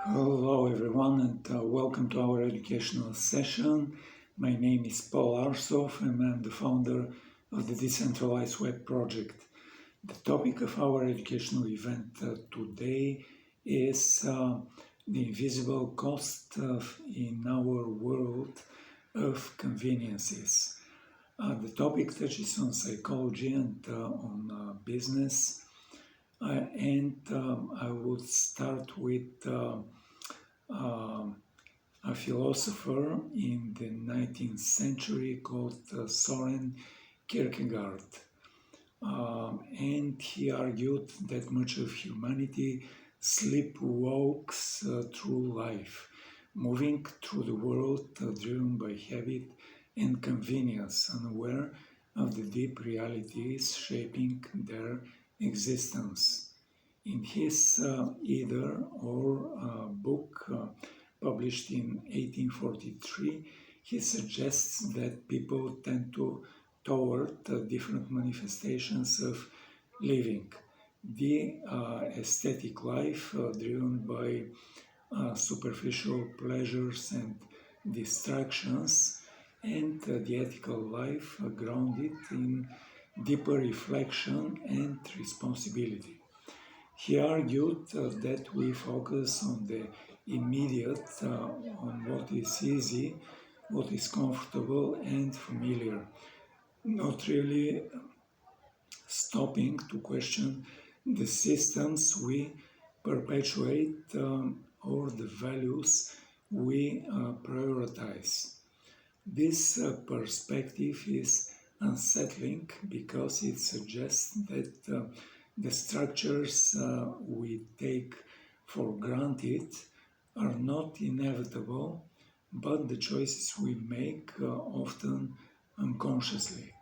Hello everyone and welcome to our educational session. My name is Paul Arsov and I'm the founder of the Decentralized Web project. The topic of our educational event today is the invisible cost in our world of conveniences. The topic touches on psychology and on business. I would start with a philosopher in the 19th century called Soren Kierkegaard. And he argued that much of humanity sleepwalks through life, moving through the world driven by habit and convenience, unaware of the deep realities shaping their existence. In his Either or book published in 1843, he suggests that people tend toward different manifestations of living. The aesthetic life driven by superficial pleasures and distractions, and the ethical life grounded in deeper reflection and responsibility. He argued that we focus on the immediate, on what is easy, what is comfortable and familiar, not really stopping to question the systems we perpetuate or the values we prioritize. This perspective is unsettling because it suggests that the structures we take for granted are not inevitable, but the choices we make often unconsciously.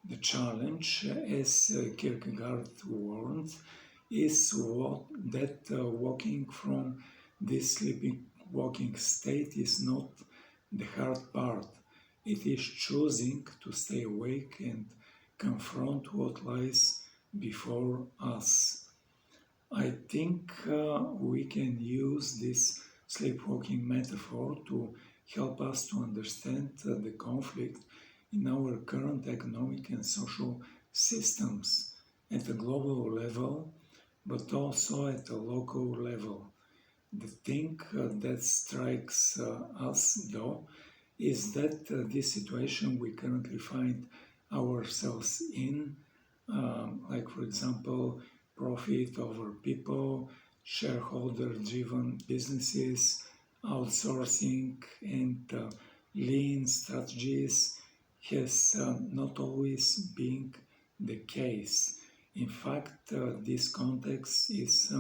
The challenge, as Kierkegaard warned, is that walking from this sleepwalking state is not the hard part. It is choosing to stay awake and confront what lies before us. I think we can use this sleepwalking metaphor to help us to understand the conflict in our current economic and social systems at a global level, but also at a local level. The thing that strikes us, though, is that this situation we currently find ourselves in, like for example, profit over people, shareholder-driven businesses, outsourcing, and lean strategies, has not always been the case. In fact, this context is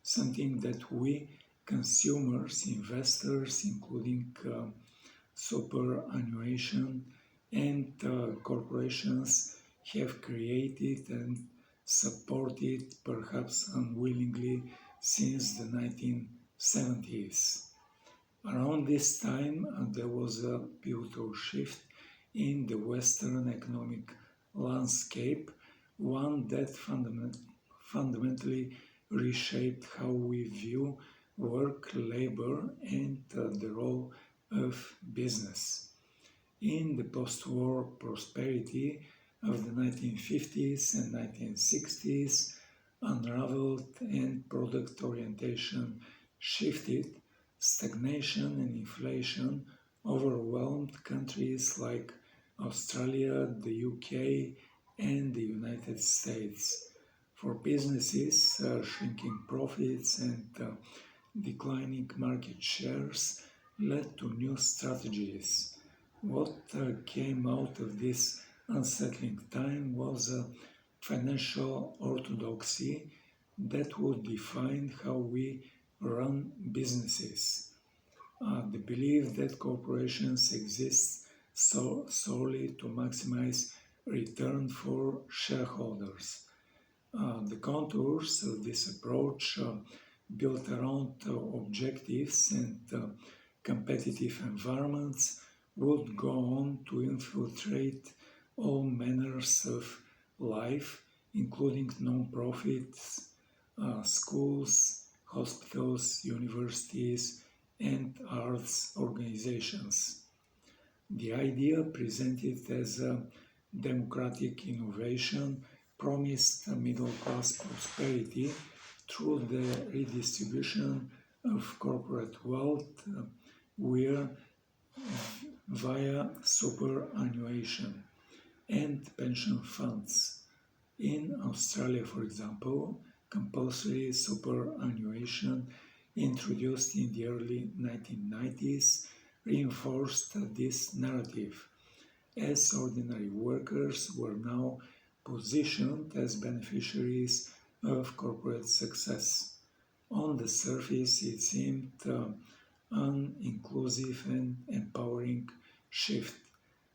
something that we consumers, investors, including superannuation and corporations, have created and supported, perhaps unwillingly, since the 1970s. Around this time, there was a pivotal shift in the Western economic landscape, one that fundamentally reshaped how we view work, labor, and the role of business. In the post-war prosperity of the 1950s and 1960s, unraveled and product orientation shifted, stagnation and inflation overwhelmed countries like Australia, the UK, and the United States. For businesses, shrinking profits and declining market shares led to new strategies. What came out of this unsettling time was a financial orthodoxy that would define how we run businesses. The belief that corporations exist solely to maximize return for shareholders. The contours of this approach, built around objectives and competitive environments, would go on to infiltrate all manners of life, including non-profits, schools, hospitals, universities, and arts organizations. The idea, presented as a democratic innovation, promised a middle-class prosperity through the redistribution of corporate wealth via superannuation and pension funds. In Australia, for example, compulsory superannuation introduced in the early 1990s reinforced this narrative, as ordinary workers were now positioned as beneficiaries of corporate success. On the surface, it seemed an inclusive and empowering shift,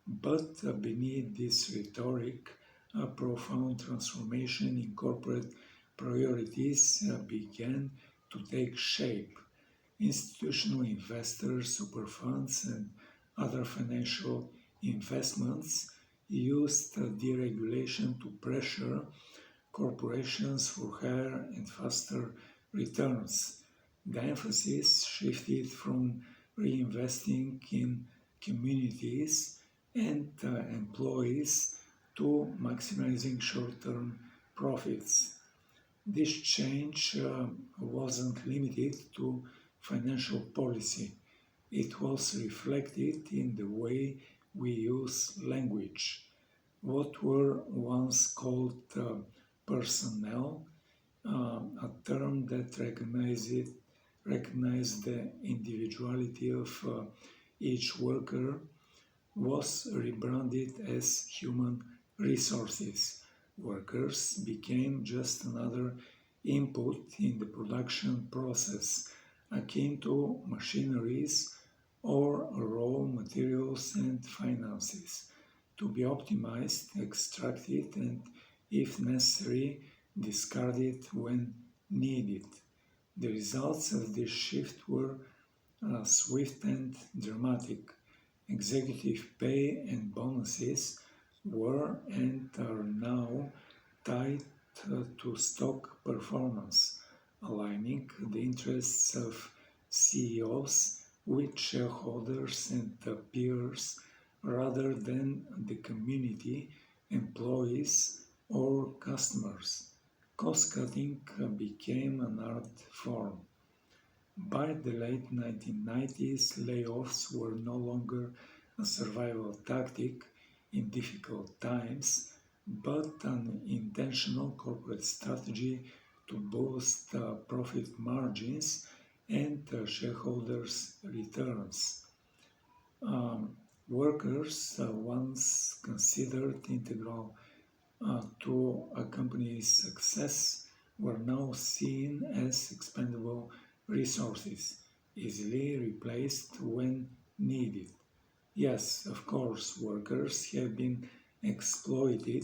but beneath this rhetoric, a profound transformation in corporate priorities began to take shape. Institutional investors, super funds, and other financial investments used deregulation to pressure corporations for higher and faster returns. The emphasis shifted from reinvesting in communities and employees to maximizing short-term profits. This change wasn't limited to financial policy. It was reflected in the way we use language. What were once called personnel, a term that recognized the individuality of each worker, was rebranded as human resources. Workers became just another input in the production process, akin to machineries or raw materials and finances, to be optimized, extracted, and, if necessary, discarded when needed. The results of this shift were swift and dramatic. Executive pay and bonuses were and are now tied to stock performance, aligning the interests of CEOs with shareholders and peers rather than the community, employees, or customers. Cost-cutting became an art form. By the late 1990s, layoffs were no longer a survival tactic in difficult times, but an intentional corporate strategy to boost profit margins and shareholders' returns. Workers, once considered integral to a company's success, were now seen as expendable resources, easily replaced when needed. Yes, of course, workers have been exploited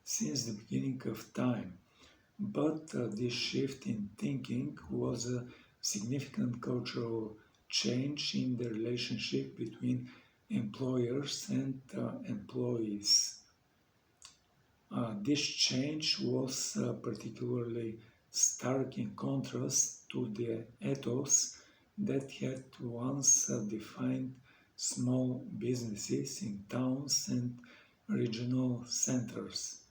since the beginning of time, but this shift in thinking was a significant cultural change in the relationship between employers and employees. This change was particularly stark in contrast to the ethos that had once defined small businesses in towns and regional centers.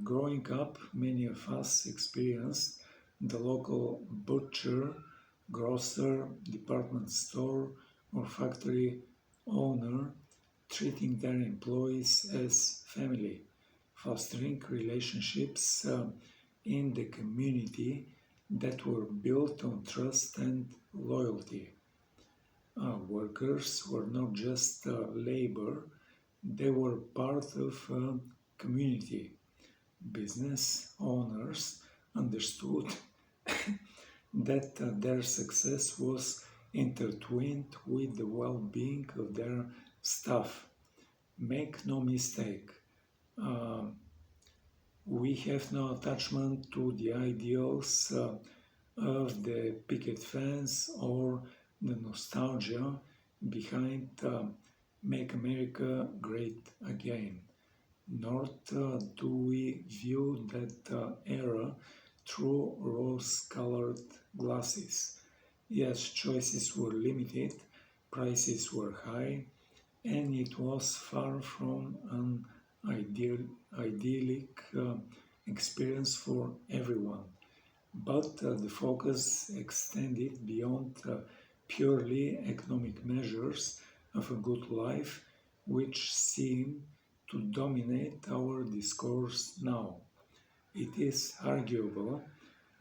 Growing up, many of us experienced the local butcher, grocer, department store, or factory owner treating their employees as family, fostering relationships in the community that were built on trust and loyalty. Workers were not just labor, they were part of a community. Business owners understood that their success was intertwined with the well-being of their staff. Make no mistake, we have no attachment to the ideals of the picket fence or the nostalgia behind Make America Great Again, nor do we view that era through rose-colored glasses. Yes, choices were limited, prices were high, and it was far from an idyllic experience for everyone. But the focus extended beyond purely economic measures of a good life, which seem to dominate our discourse now. It is arguable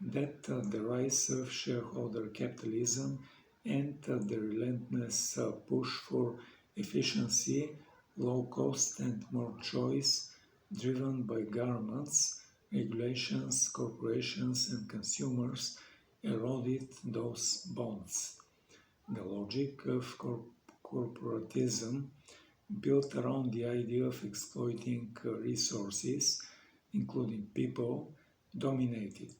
that the rise of shareholder capitalism and the relentless push for efficiency, low cost, and more choice, driven by governments, regulations, corporations, and consumers, eroded those bonds. The logic of corporatism, built around the idea of exploiting resources, including people, dominated,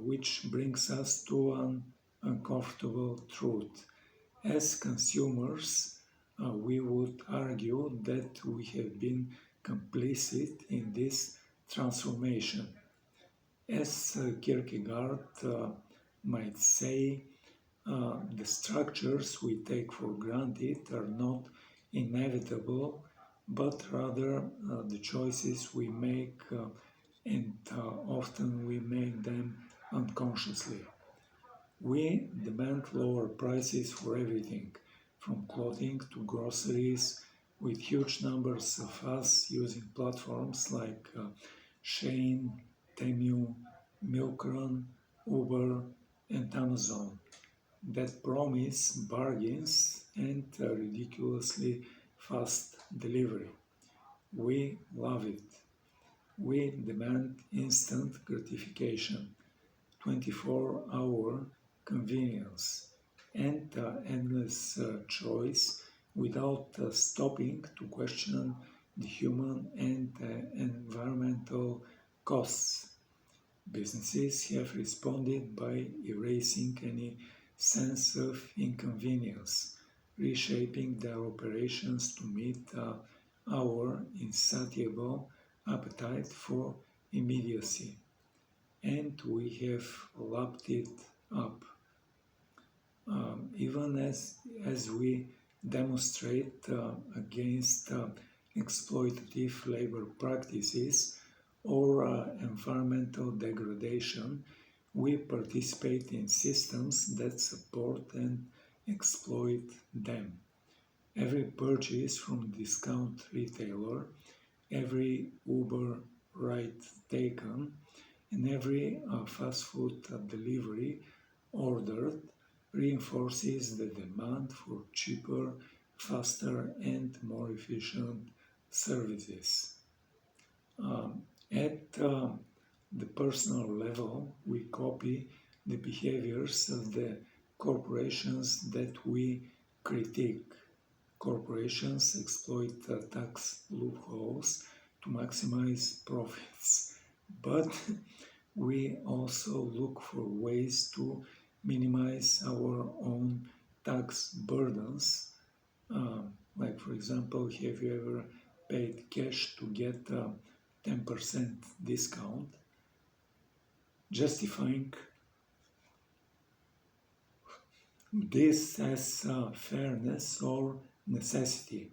which brings us to an uncomfortable truth. As consumers, we would argue that we have been complicit in this transformation. As Kierkegaard might say, the structures we take for granted are not inevitable, but rather the choices we make, and often we make them unconsciously. We demand lower prices for everything, from clothing to groceries, with huge numbers of us using platforms like Shein, Temu, Milkron, Uber, and Amazon that promise bargains and ridiculously fast delivery. We love it. We demand instant gratification, 24-hour convenience, and endless choice without stopping to question the human and environmental costs. Businesses have responded by erasing any sense of inconvenience, reshaping their operations to meet our insatiable appetite for immediacy. And we have lapped it up. Even as we demonstrate against exploitative labor practices or environmental degradation, we participate in systems that support and exploit them. Every purchase from a discount retailer, every Uber ride taken, and every fast food delivery ordered reinforces the demand for cheaper, faster, and more efficient services. At the personal level, we copy the behaviors of the corporations that we critique. Corporations exploit tax loopholes to maximize profits, but we also look for ways to minimize our own tax burdens. Like, for example, have you ever paid cash to get a 10% discount, justifying this as fairness or necessity?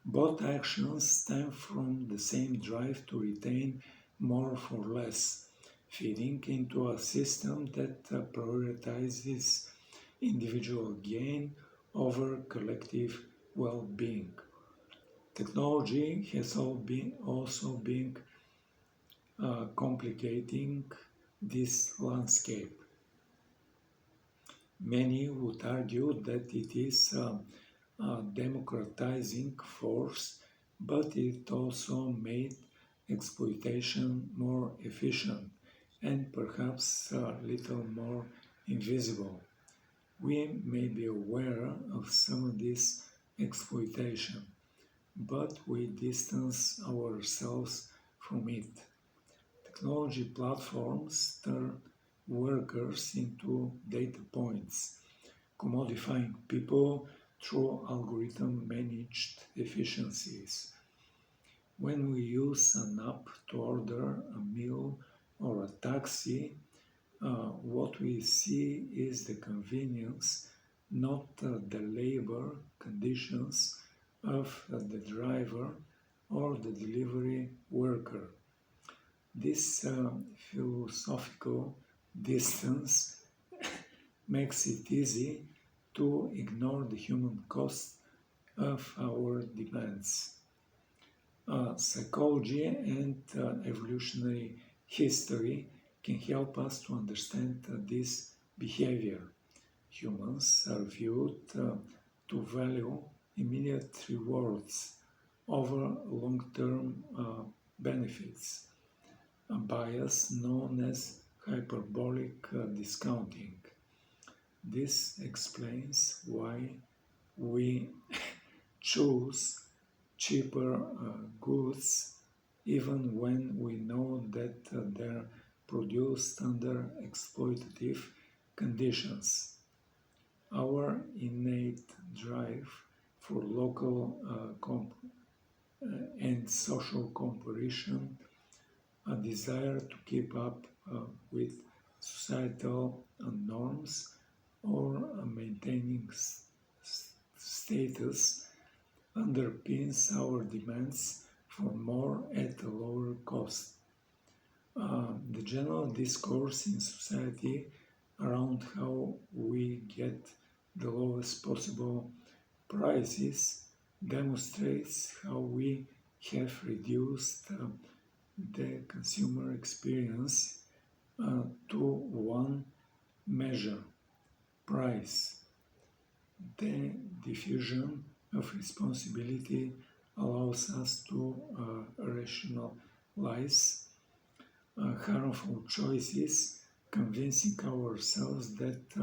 Both actions stem from the same drive to retain more for less, feeding into a system that prioritizes individual gain over collective well-being. Technology has also been complicating this landscape. Many would argue that it is a democratizing force, but it also made exploitation more efficient and perhaps a little more invisible. We may be aware of some of this exploitation, but we distance ourselves from it. Technology platforms turn workers into data points, commodifying people through algorithm-managed efficiencies. When we use an app to order a meal or a taxi, what we see is the convenience, not the labor conditions of the driver or the delivery worker. This philosophical distance makes it easy to ignore the human cost of our demands. Psychology and evolutionary history can help us to understand this behavior. Humans are viewed to value immediate rewards over long-term benefits, a bias known as hyperbolic discounting. This explains why we choose cheaper goods even when we know that they're produced under exploitative conditions. Our innate drive for local and social comparison, a desire to keep up with societal norms or maintaining status underpins our demands for more at a lower cost. The general discourse in society around how we get the lowest possible prices demonstrates how we have reduced the consumer experience to one measure: price. The diffusion of responsibility allows us to rationalize harmful choices, convincing ourselves that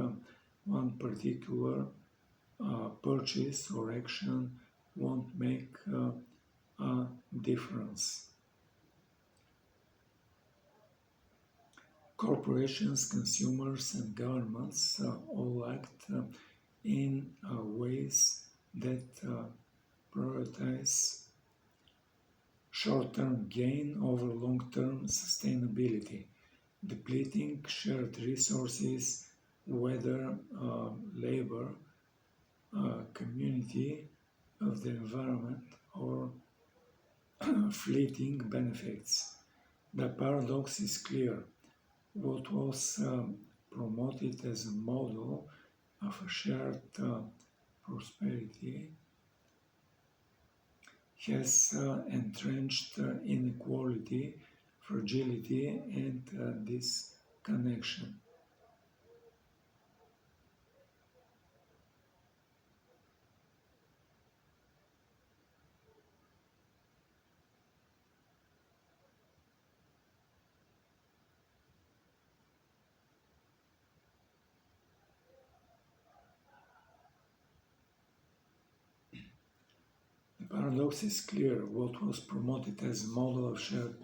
one particular purchase or action won't make a difference. Corporations, consumers, and governments all act in ways that prioritize short-term gain over long-term sustainability, depleting shared resources, whether labor, community of the environment, or fleeting benefits. The paradox is clear. What was promoted as a model of a shared prosperity has entrenched inequality, fragility, and disconnection. The paradox is clear. What was promoted as a model of shared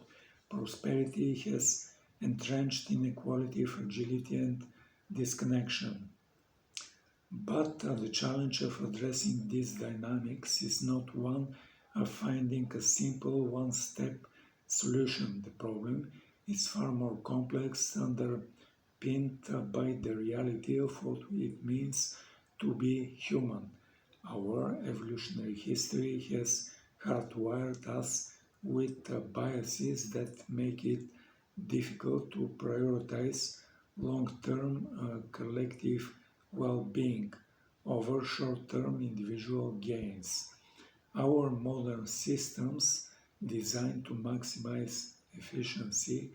prosperity has entrenched inequality, fragility, and disconnection. But the challenge of addressing these dynamics is not one of finding a simple one-step solution. The problem is far more complex, underpinned by the reality of what it means to be human. Our evolutionary history has hardwired us with biases that make it difficult to prioritize long-term collective well-being over short-term individual gains. Our modern systems, designed to maximize efficiency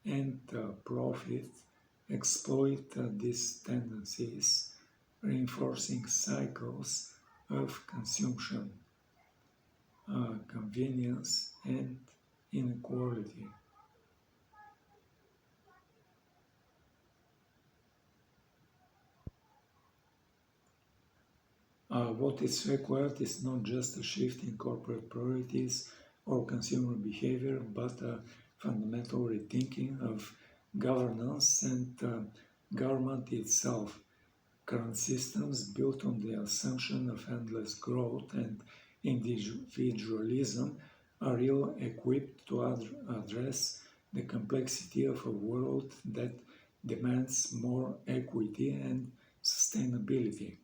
and profit, exploit these tendencies, reinforcing cycles of consumption, convenience, and inequality. What is required is not just a shift in corporate priorities or consumer behavior, but a fundamental rethinking of governance and government itself. Current systems built on the assumption of endless growth and individualism are ill equipped to address the complexity of a world that demands more equity and sustainability.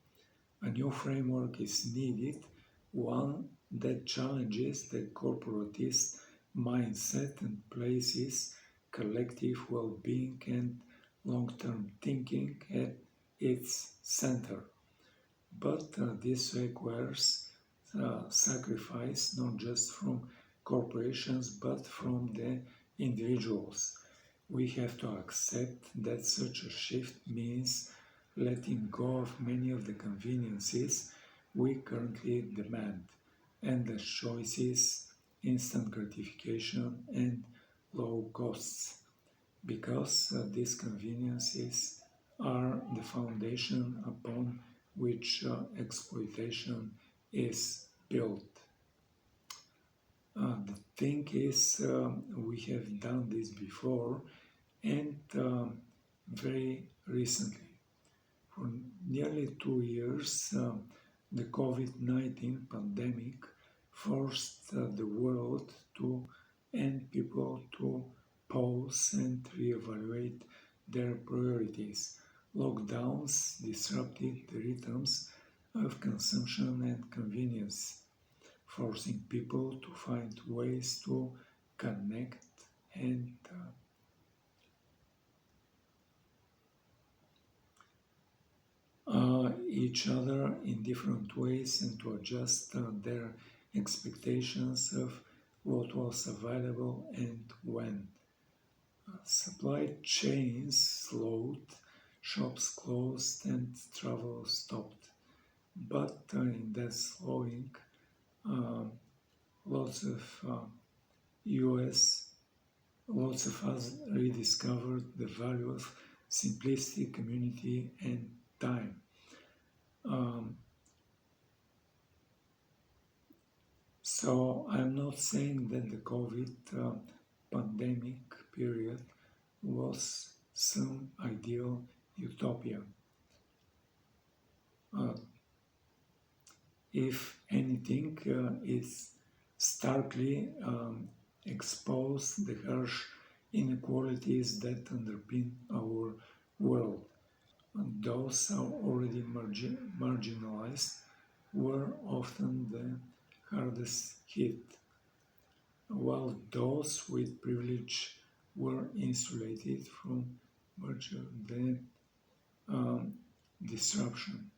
A new framework is needed, one that challenges the corporatist mindset and places collective well-being and long-term thinking at its center. But this requires sacrifice not just from corporations but from the individuals. We have to accept that such a shift means letting go of many of the conveniences we currently demand, endless choices, instant gratification, and low costs, because these conveniences are the foundation upon which exploitation is built. The thing is, we have done this before and very recently. For nearly 2 years, the COVID-19 pandemic forced the world to and people to pause and reevaluate their priorities. Lockdowns disrupted the rhythms of consumption and convenience, forcing people to find ways to connect and each other in different ways and to adjust their expectations of what was available and when. Supply chains slowed, shops closed, and travel stopped. But in that slowing, uh, lots of US, lots of us rediscovered the value of simplicity, community, and time. So I'm not saying that the COVID pandemic period was some ideal utopia. If anything, it's starkly exposed the harsh inequalities that underpin our world. And those are already marginalized were often the hardest hit, while those with privilege were insulated from much of the disruption.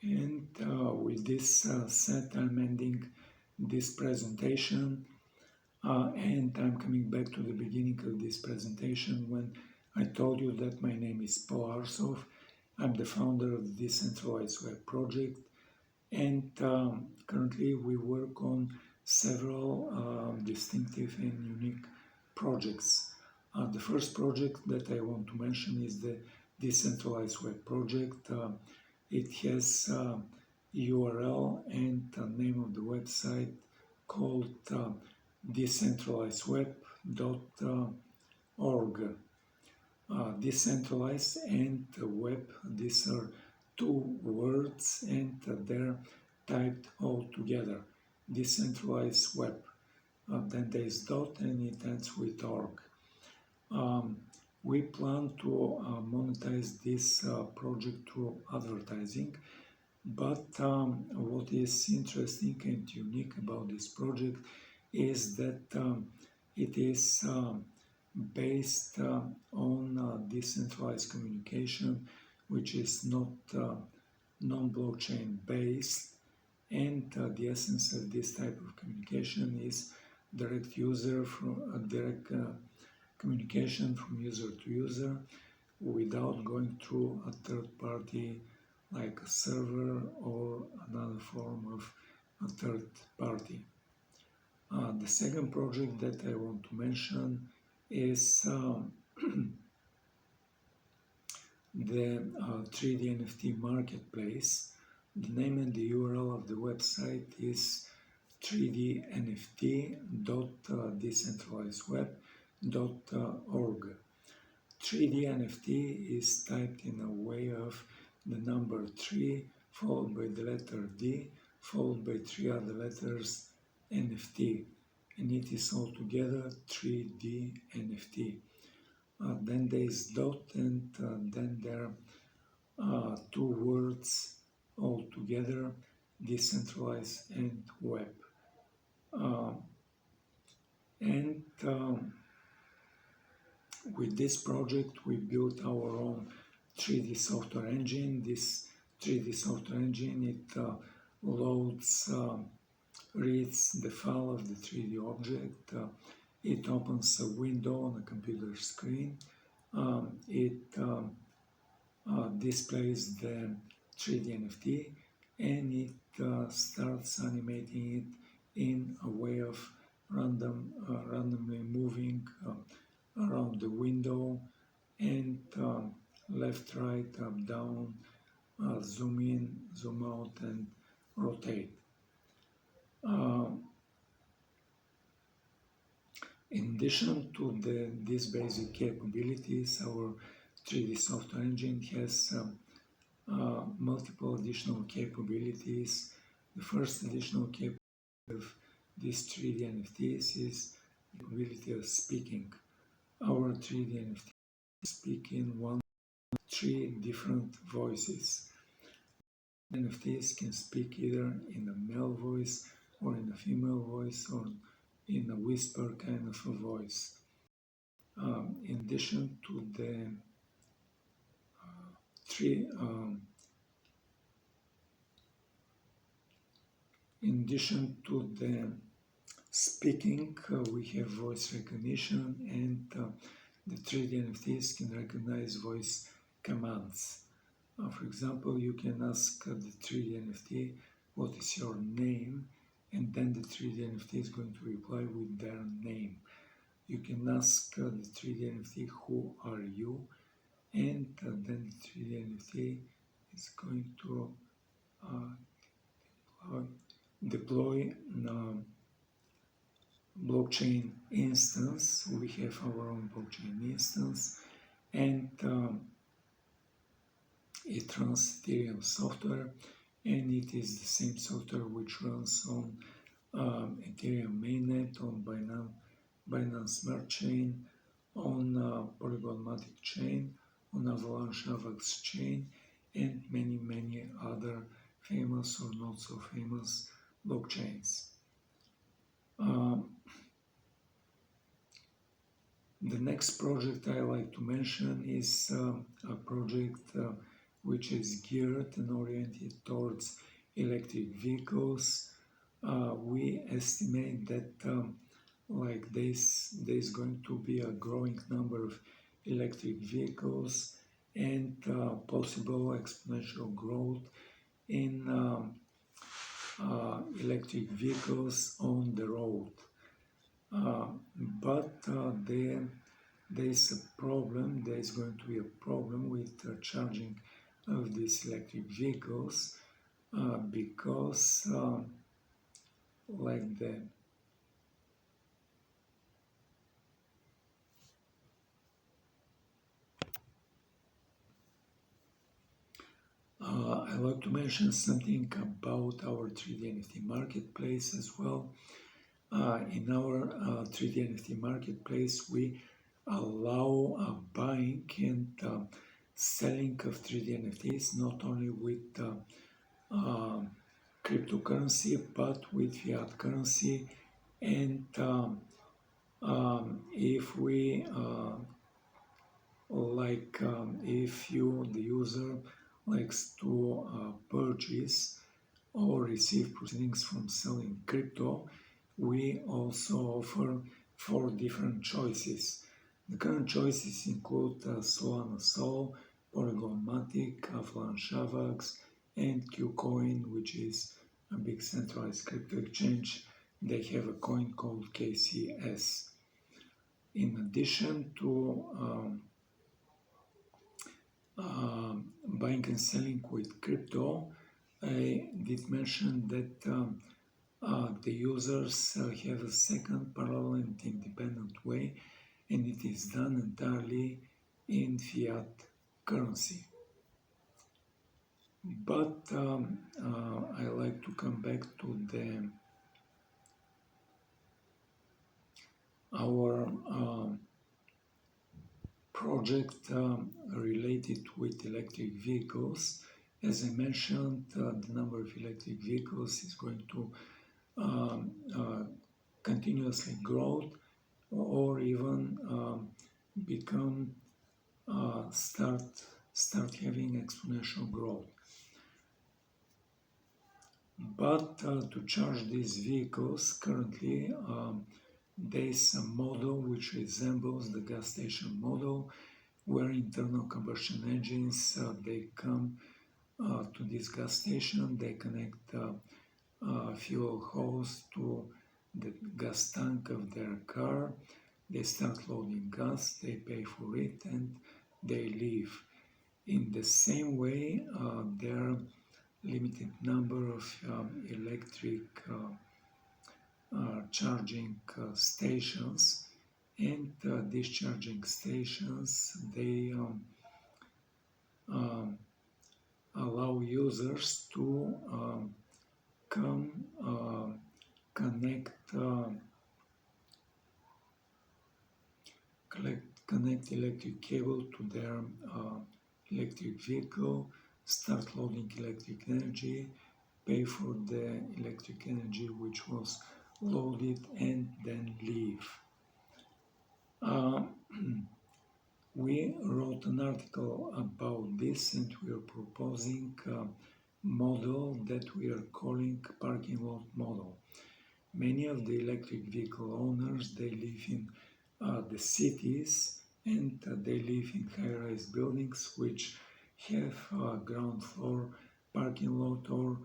And with this said, I'm ending this presentation. And I'm coming back to the beginning of this presentation when I told you that my name is Paul Arsov. I'm the founder of the Decentralized Web project, and currently we work on several distinctive and unique projects. The first project that I want to mention is the Decentralized Web project. It has URL and the name of the website called decentralizedweb.org. Decentralized and web, these are two words and they're typed all together. Decentralized web. Then there is dot and it ends with org. We plan to monetize this project through advertising, but what is interesting and unique about this project is that it is based on decentralized communication, which is not non-blockchain based, and the essence of this type of communication is direct communication from user to user without going through a third party like a server or another form of a third party. The second project that I want to mention is the 3D NFT marketplace. The name and the URL of the website is 3dnft.decentralizedweb.org. 3dnft is typed in a way of the number 3 followed by the letter D followed by 3 other letters NFT, and it is altogether 3D NFT. Then there is dot, and then there are two words all together, decentralized and web. With this project we built our own 3D software engine. This 3D software engine, it loads, reads the file of the 3D object, it opens a window on a computer screen, it displays the 3D NFT, and it starts animating it in a way of randomly moving around the window, and left, right, up, down, zoom in, zoom out, and rotate. In addition to these basic capabilities, our 3D software engine has multiple additional capabilities. The first additional capability of these 3D NFTs is the ability of speaking. Our 3D NFT speak in 3 different voices. NFTs can speak either in a male voice or in a female voice or in a whisper kind of a voice. In addition to the speaking, we have voice recognition, and the 3D NFTs can recognize voice commands. For example, you can ask the 3D NFT, what is your name? And then the 3D NFT is going to reply with their name. You can ask the 3D NFT, who are you? And then the 3D NFT is going to deploy blockchain instance. We have our own blockchain instance, and it runs Ethereum software, and it is the same software which runs on Ethereum mainnet, on Binance Smart Chain, on Polygon Matic chain, on Avalanche Avax chain, and many other famous or not so famous blockchains. The next project I like to mention is a project which is geared and oriented towards electric vehicles. We estimate that there's going to be a growing number of electric vehicles and possible exponential growth in electric vehicles on the road. But there's a problem. There's going to be a problem with charging of these electric vehicles because I'd like to mention something about our 3D NFT marketplace as well. In our 3D NFT marketplace, we allow buying and selling of 3D NFTs not only with cryptocurrency but with fiat currency, and if we if you, the user, likes to purchase or receive proceedings from selling crypto, we also offer 4 different choices. The current choices include Solana Sol, Polygon Matic, Avalanche Avax, and Qcoin, which is a big centralized crypto exchange. They have a coin called KCS. In addition to buying and selling with crypto, I did mention that the users have a second parallel and independent way, and it is done entirely in fiat currency. But I like to come back to our project related with electric vehicles. As I mentioned, the number of electric vehicles is going to continuously grow, or even become start having exponential growth. But to charge these vehicles, currently there is a model which resembles the gas station model, where internal combustion engines they come to this gas station, they connect fuel hose to the gas tank of their car, they start loading gas, they pay for it, and they leave. In the same way, there are limited number of electric charging stations, and these charging stations they allow users to come connect electric cable to their electric vehicle, start loading electric energy, pay for the electric energy which was loaded, and then leave. We wrote an article about this, and we are proposing a model that we are calling parking lot model. Many of the electric vehicle owners, they live in the cities, and they live in high-rise buildings which have ground floor parking lot or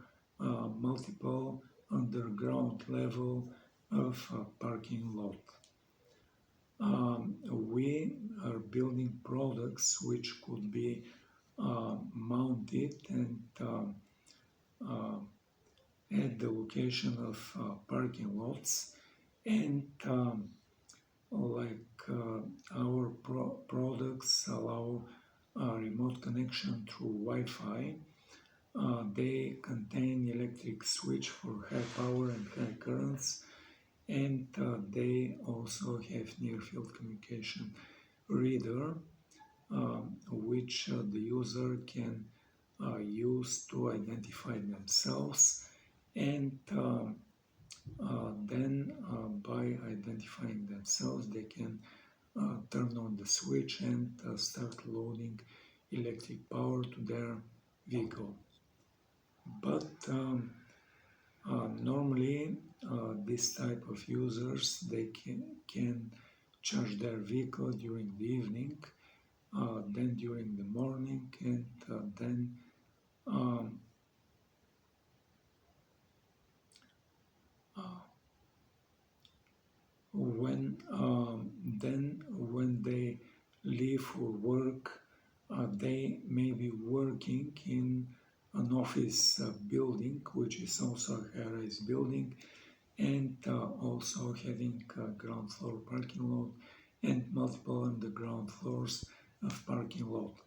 multiple underground level of parking lot. We are building products which could be mounted and at the location of parking lots, and our products allow remote connection through Wi-Fi. They contain electric switch for high power and high currents, and they also have near-field communication reader, which the user can use to identify themselves, and then by identifying themselves they can turn on the switch and start loading electric power to their vehicle. But normally this type of users, they can charge their vehicle during the evening, then during the morning, and then when they leave for work, they may be working in an office building, which is also a high-rise building, and also having a ground floor parking lot and multiple underground floors of parking lot.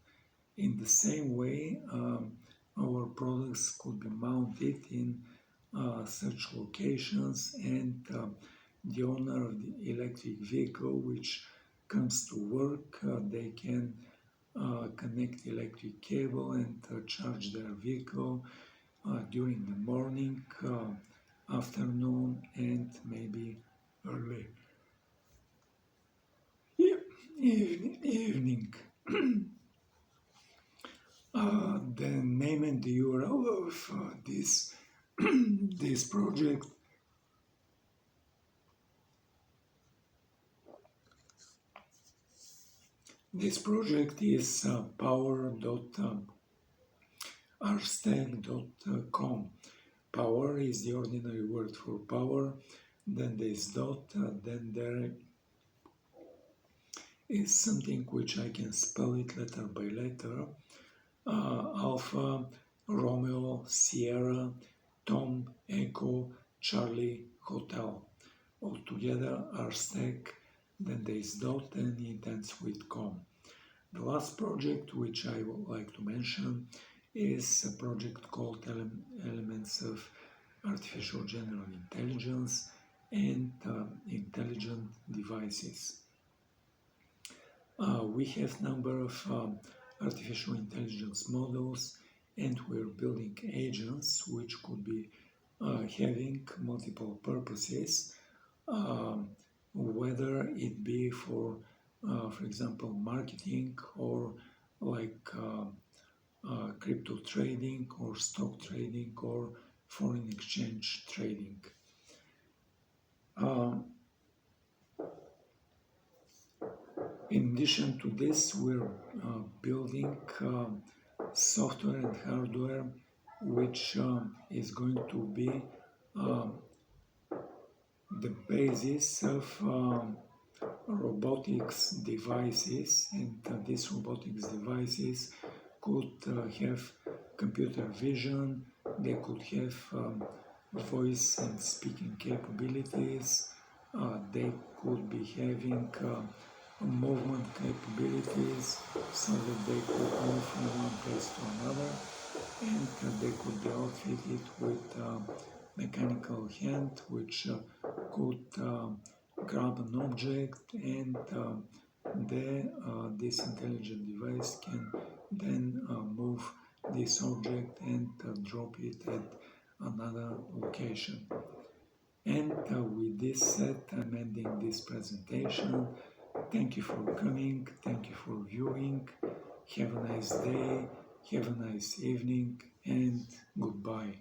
In the same way, our products could be mounted in such locations, and the owner of the electric vehicle which comes to work, they can connect electric cable and charge their vehicle during the morning, afternoon, and maybe early evening. The name and the URL of this project. This project is power.rstack.com. Power is the ordinary word for power, then there is dot, then there is something which I can spell it letter by letter, alpha, Romeo, Sierra, Tom, Echo, Charlie, Hotel. Altogether are stack, then there is dot and it ends with com. The last project which I would like to mention is a project called Elements of Artificial General Intelligence and Intelligent Devices. We have number of artificial intelligence models, and we're building agents which could be having multiple purposes, whether it be for example, marketing or like crypto trading or stock trading or foreign exchange trading. In addition to this, we're building software and hardware which is going to be the basis of robotics devices, and these robotics devices could have computer vision, they could have voice and speaking capabilities, they could be having movement capabilities so that they could move from one place to another, and they could be outfitted with mechanical hand which could grab an object, and this intelligent device can then move this object and drop it at another location. And with this said, I'm ending this presentation. Thank you for coming, thank you for viewing, have a nice day, have a nice evening, and goodbye.